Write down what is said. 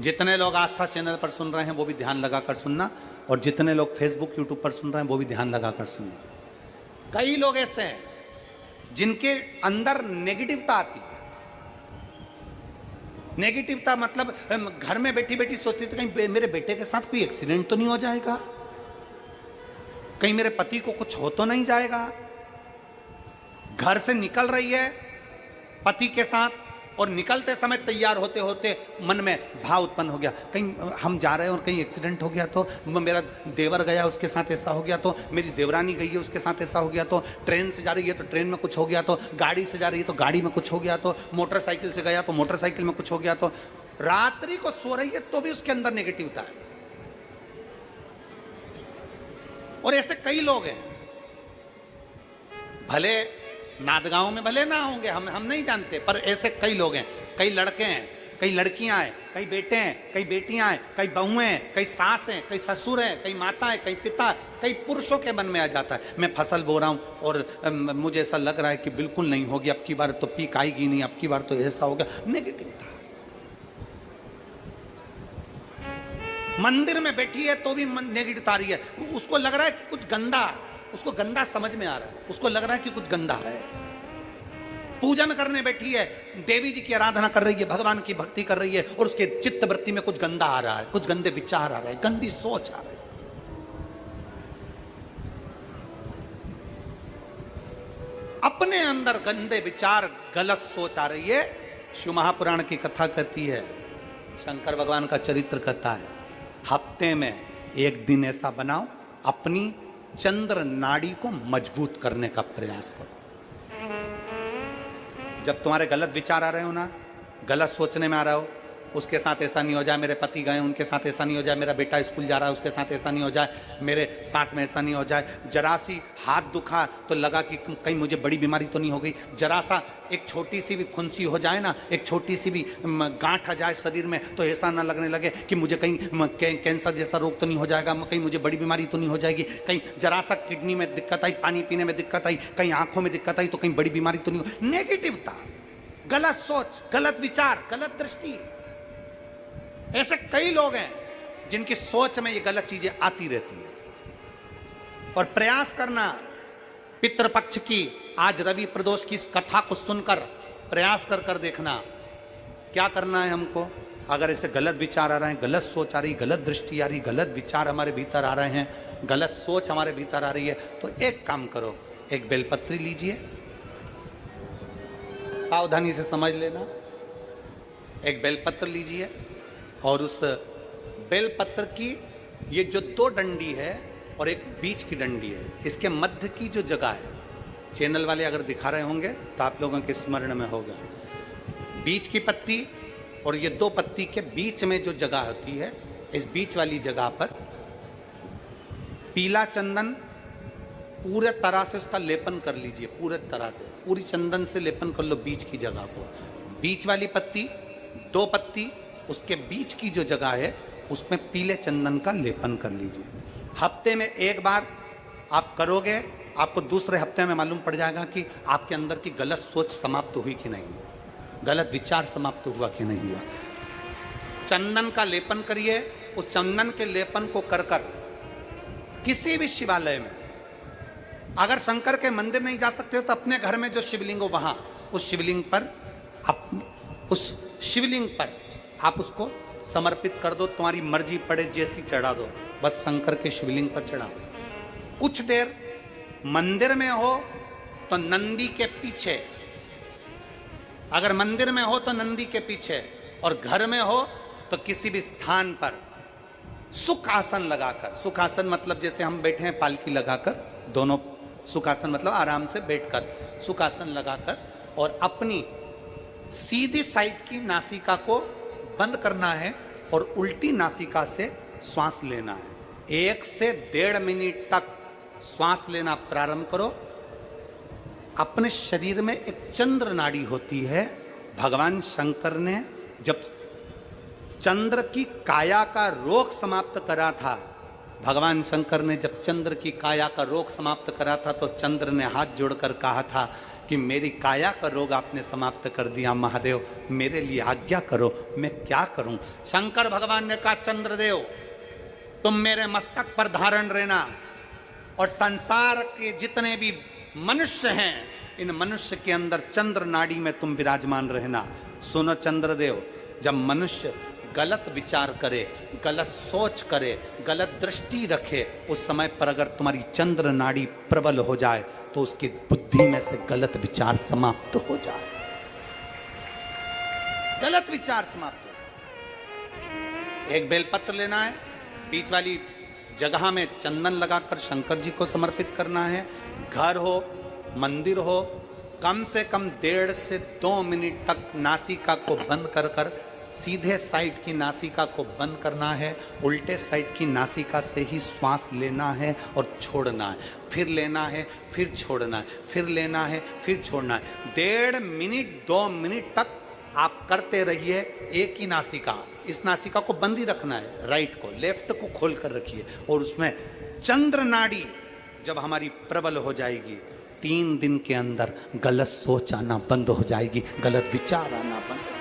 जितने लोग आस्था चैनल पर सुन रहे हैं वो भी ध्यान लगाकर सुनना, और जितने लोग फेसबुक यूट्यूब पर सुन रहे हैं वो भी ध्यान लगाकर सुनना। कई लोग ऐसे हैं जिनके अंदर नेगेटिवता आती है। नेगेटिवता मतलब घर में बैठी बैठी सोचती थी कहीं मेरे बेटे के साथ कोई एक्सीडेंट तो नहीं हो जाएगा, कहीं मेरे पति को कुछ हो तो नहीं जाएगा। घर से निकल रही है पति के साथ, और निकलते समय तैयार होते होते मन में भाव उत्पन्न हो गया, कहीं हम जा रहे हैं और कहीं एक्सीडेंट हो गया तो, मेरा देवर गया उसके साथ ऐसा हो गया तो, मेरी देवरानी गई है उसके साथ ऐसा हो गया तो, ट्रेन से जा रही है तो ट्रेन में कुछ हो गया तो, गाड़ी से जा रही है तो गाड़ी में कुछ हो गया तो, मोटरसाइकिल से गया तो मोटरसाइकिल में कुछ हो गया तो। रात्रि को सो रही है तो भी उसके अंदर नेगेटिविटी है। और ऐसे कई लोग हैं, भले नादगांव में भले ना होंगे, हम नहीं जानते, पर ऐसे कई लोग हैं। कई लड़के हैं, कई लड़कियां हैं, कई बेटे हैं, कई बेटियां हैं, कई बहुएं हैं, कई सास हैं, कई ससुर हैं, कई माता है, कई पिता, कई पुरुषों के मन में आ जाता है मैं फसल बो रहा हूं और मुझे ऐसा लग रहा है कि बिल्कुल नहीं होगी, अब की बार तो पीक आएगी नहीं, अब की बार तो ऐसा हो गया। नेगेटिव था। मंदिर में बैठी है तो भी नेगेटिव आ रही है, उसको लग रहा है कि कुछ गंदा, उसको गंदा समझ में आ रहा है, उसको लग रहा है कि कुछ गंदा है। पूजन करने बैठी है, देवी जी की आराधना कर रही है, भगवान की भक्ति कर रही है, और उसके चित्त वृत्ति में कुछ गंदा आ रहा है, कुछ गंदे विचार आ रहे हैं, गंदी सोच आ रही है। अपने अंदर गंदे विचार, गलत सोच आ रही है। शिव महापुराण की कथा कहती है, शंकर भगवान का चरित्र कहता है, हफ्ते में एक दिन ऐसा बनाओ अपनी चंद्र नाड़ी को मजबूत करने का प्रयास करो। जब तुम्हारे गलत विचार आ रहे हो ना, गलत सोचने में आ रहा हो, उसके साथ ऐसा नहीं हो जाए, मेरे पति गए उनके साथ ऐसा नहीं हो जाए, मेरा बेटा स्कूल जा रहा है उसके साथ ऐसा नहीं हो जाए, मेरे साथ में ऐसा नहीं हो जाए, जरा सी हाथ दुखा तो लगा कि कहीं मुझे बड़ी बीमारी तो नहीं हो गई, जरा सा एक छोटी सी भी फुंसी हो जाए ना, एक छोटी सी भी गांठ आ जाए शरीर में तो ऐसा ना लगने लगे कि मुझे कहीं कैंसर जैसा रोग तो नहीं हो जाएगा, कहीं मुझे बड़ी बीमारी तो नहीं हो जाएगी, कहीं जरा सा किडनी में दिक्कत आई, पानी पीने में दिक्कत आई, कहीं आंखों में दिक्कत आई तो कहीं बड़ी बीमारी तो नहीं हो। नेगेटिवता, गलत सोच, गलत विचार, गलत दृष्टि। ऐसे कई लोग हैं जिनकी सोच में ये गलत चीजें आती रहती है। और प्रयास करना, पितृपक्ष की आज रवि प्रदोष की इस कथा को सुनकर प्रयास कर देखना क्या करना है हमको। अगर ऐसे गलत विचार आ रहे हैं, गलत सोच आ रही, गलत दृष्टि आ रही, गलत विचार हमारे भीतर आ रहे हैं, गलत सोच हमारे भीतर आ रही है, तो एक काम करो, एक बेलपत्री लीजिए, सावधानी से समझ लेना, एक बेलपत्र लीजिए और उस बेलपत्र की ये जो दो डंडी है और एक बीच की डंडी है, इसके मध्य की जो जगह है, चैनल वाले अगर दिखा रहे होंगे तो आप लोगों के स्मरण में होगा, बीच की पत्ती और ये दो पत्ती के बीच में जो जगह होती है, इस बीच वाली जगह पर पीला चंदन पूरे तरह से उसका लेपन कर लीजिए, पूरे तरह से पूरी चंदन से लेपन कर लो बीच की जगह को। बीच वाली पत्ती, दो पत्ती, उसके बीच की जो जगह है उसमें पीले चंदन का लेपन कर लीजिए। हफ्ते में एक बार आप करोगे, आपको दूसरे हफ्ते में मालूम पड़ जाएगा कि आपके अंदर की गलत सोच समाप्त हुई कि नहीं, गलत विचार समाप्त हुआ कि नहीं हुआ। चंदन का लेपन करिए, उस चंदन के लेपन को कर किसी भी शिवालय में, अगर शंकर के मंदिर नहीं जा सकते हो तो अपने घर में जो शिवलिंग हो वहां, उस शिवलिंग पर आप उसको समर्पित कर दो, तुम्हारी मर्जी पड़े जैसी चढ़ा दो, बस शंकर के शिवलिंग पर चढ़ा दो। कुछ देर मंदिर में हो तो नंदी के पीछे, अगर मंदिर में हो तो नंदी के पीछे, और घर में हो तो किसी भी स्थान पर सुख आसन लगाकर, सुख आसन मतलब जैसे हम बैठे हैं पालकी लगाकर, दोनों सुख आसन मतलब आराम से बैठकर, सुख आसन लगाकर, और अपनी सीधी साइड की नासिका को बंद करना है और उल्टी नासिका से श्वास लेना है। 1 से 1.5 मिनट तक श्वास लेना प्रारंभ करो। अपने शरीर में एक चंद्र नाड़ी होती है। भगवान शंकर ने जब चंद्र की काया का रोग समाप्त करा था, भगवान शंकर ने जब चंद्र की काया का रोग समाप्त करा था तो चंद्र ने हाथ जोड़कर कहा था कि मेरी काया का रोग आपने समाप्त कर दिया महादेव, मेरे लिए आज्ञा करो, मैं क्या करूं। शंकर भगवान ने कहा चंद्रदेव तुम मेरे मस्तक पर धारण रहना और संसार के जितने भी मनुष्य हैं इन मनुष्य के अंदर चंद्र नाड़ी में तुम विराजमान रहना। सुनो चंद्रदेव, जब मनुष्य गलत विचार करे, गलत सोच करे, गलत दृष्टि रखे, उस समय पर अगर तुम्हारी चंद्र नाड़ी प्रबल हो जाए तो उसकी बुद्धि में से गलत विचार समाप्त हो जाए। गलत विचार समाप्त हो। एक बेलपत्र लेना है, बीच वाली जगह में चंदन लगाकर शंकर जी को समर्पित करना है। घर हो, मंदिर हो, कम से कम 1.5 से 2 मिनट तक नासिका को बंद कर कर सीधे साइड की नासिका को बंद करना है, उल्टे साइड की नासिका से ही श्वास लेना है और छोड़ना है, फिर लेना है, फिर छोड़ना है, फिर लेना है, फिर छोड़ना है। 1.5 मिनट 2 मिनट तक आप करते रहिए एक ही नासिका। इस नासिका को बंद ही रखना है, राइट को, लेफ्ट को खोल कर रखिए और उसमें चंद्र नाड़ी जब हमारी प्रबल हो जाएगी 3 दिन के अंदर गलत सोच आना बंद हो जाएगी, गलत विचार आना बंद।